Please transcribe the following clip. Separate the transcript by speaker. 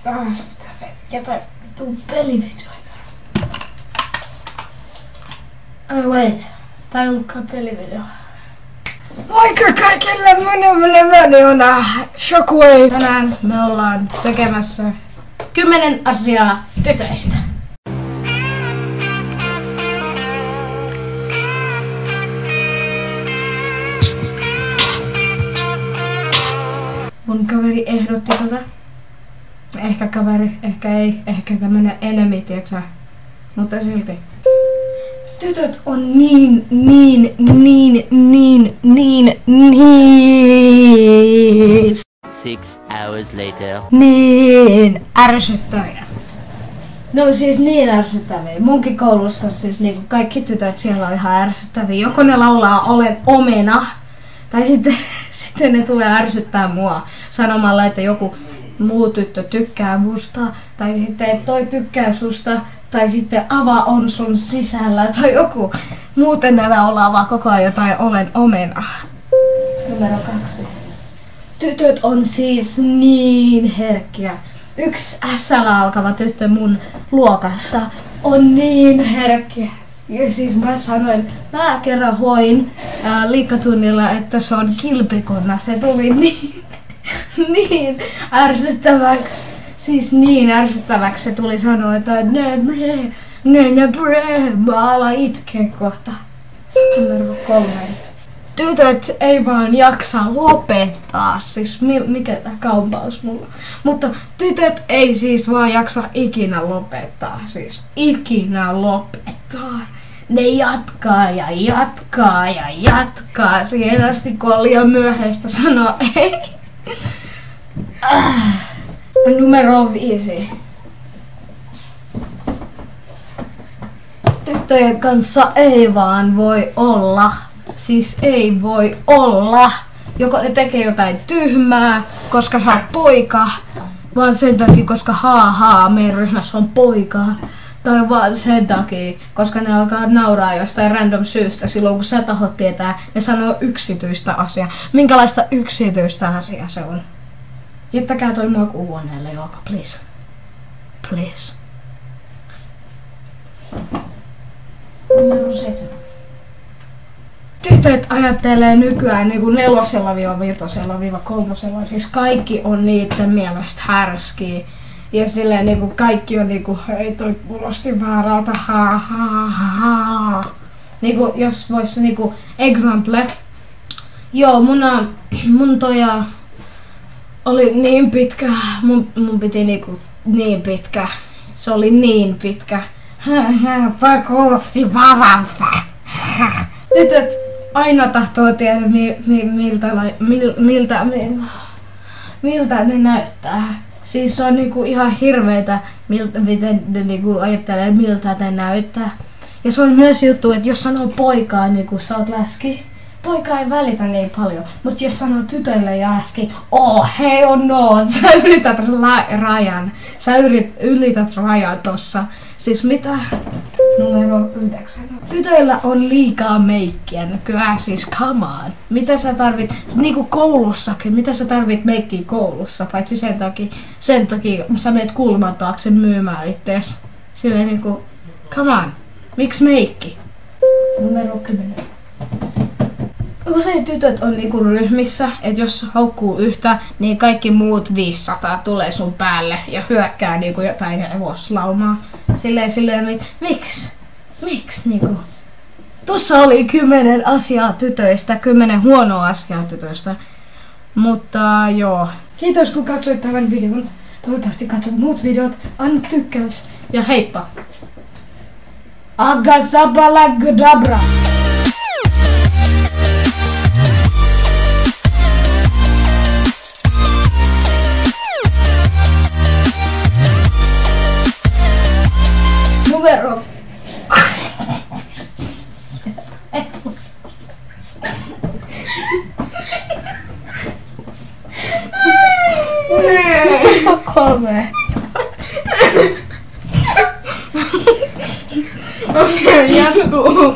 Speaker 1: Taas jotain vitun pelivideoita. Oh wait, tää ei ollutkaan pelivideo. Moikka kaikille, mun nimeni on Shockwave. Tänään me ollaan tekemässä 10 asiaa tytöistä. Mun kaveri ehdotti tota. Ehkä kaveri, ehkä ei, ehkä tämmönen enemy, tiiäksä. Mutta silti. Tytöt on niin
Speaker 2: 6 hours later.
Speaker 1: Niin ärsyttäviä. No siis niin ärsyttäviä. Munkin koulussa siis niinku kaikki tytöt siellä on ihan ärsyttäviä. Joko ne laulaa olen omena, tai sitten ne tulee ärsyttää mua sanomalla, että joku muu tyttö tykkää musta, tai sitten toi tykkää susta, tai sitten Ava on sun sisällä, tai joku. Muuten ne laulaa vaan koko ajan jotain olen omena. Numero 2. Tytöt on siis niin herkkiä. Yksi S-llä alkava tyttö mun luokassa on niin herkkiä. Ja siis mä kerran hoin liikkatunnilla, että se on kilpikonna. Se tuli niin ärsyttäväksi. Siis niin ärsyttäväksi se tuli sanoa, että mä alan itkeä kohta. Numero 3. Tytöt ei vaan jaksa lopettaa, siis mikä tää kampaus mulla. Mutta tytöt ei siis vaan jaksa ikinä lopettaa, siis ikinä lopettaa. Ne jatkaa ja jatkaa ja jatkaa siihen asti, kun on liian myöhäistä sanoa ei. Numero 5. Tyttöjen kanssa ei vaan voi olla. Siis ei voi olla. Joko ne tekee jotain tyhmää, koska sä oot poika, vaan sen takia, koska meidän ryhmässä on poika. Tai vaan sen takia, koska ne alkaa nauraa jostain random syystä silloin, kun sä tahot tietää, ne sanoo yksityistä asiaa. Minkälaista yksityistä asiaa se on? Jättäkää toi makuuhuoneelle, joka, please. Please. Numero 7. Tytöt ajattelee nykyään niinku 4-5-3, siis kaikki on niiden mielestä härskiä. Ja silleen niinku kaikki on niinku, hei toi kuulosti väärältä, Niinku jos vois niinku example. Joo, mun toja oli niin pitkä, mun piti niinku niin pitkä. Se oli niin pitkä. Tytöt aina tahtoo tiedä miltä ne näyttää. Siis se on niinku ihan hirveetä, miten ne niinku ajattelee miltä ne näyttää. Ja se on myös juttu, että jos sanoo poikaa niinku sä oot läski, poika ei välitä niin paljon. Mutta jos sanoo tytölle ja äsken, hell no, sä ylität rajan. Sä ylität rajan tossa. Siis mitä? Numero 9. Tytöillä on liikaa meikkiä nykyään, siis come on. Mitä sä tarvit, niinku koulussakin, mitä sä tarvit meikkiä koulussa, paitsi sen takia sä meet kulman taakse myymään ittees. Silleen niinku, come on, miksi meikki? Numero 10. Usein tytöt on niinku ryhmissä, että jos haukkuu yhtä, niin kaikki muut 500 tulee sun päälle ja hyökkää niinku jotain hevoslaumaa. Silleen, miksi niinku? Tuossa oli 10 asiaa tytöistä, 10 huonoa asiaa tytöistä. Mutta joo. Kiitos kun katsoit tämän videon. Toivottavasti katsot muut videot. Anna tykkäys ja heippa! Agasabalagdabra! Numero. Kolme. Okei, jatkuu.